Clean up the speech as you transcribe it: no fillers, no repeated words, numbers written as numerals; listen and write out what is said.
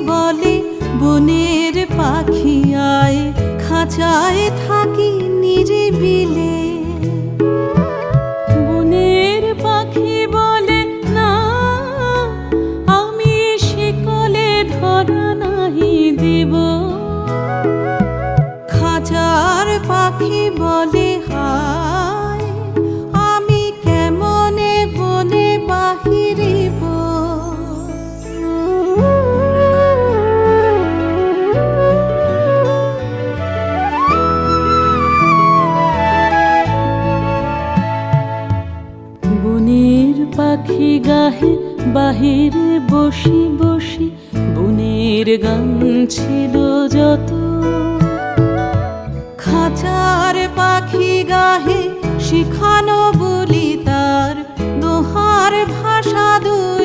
বলে বনের পাখি আয়, খাঁচায় থাকি নিরিবিলে। বনের পাখি বলে না, আমি শিকলে ধরা নাহি দিব। খাঁচার পাখি বলে হায়, আমি কেমনে বনে বাহিরিব। বনের পাখি গাহে বাহিরে বসি বসি, বনের গান ছিল যত। খাঁচার পাখি গাহে শিখানো বলি তার, দোহার ভাষা দূর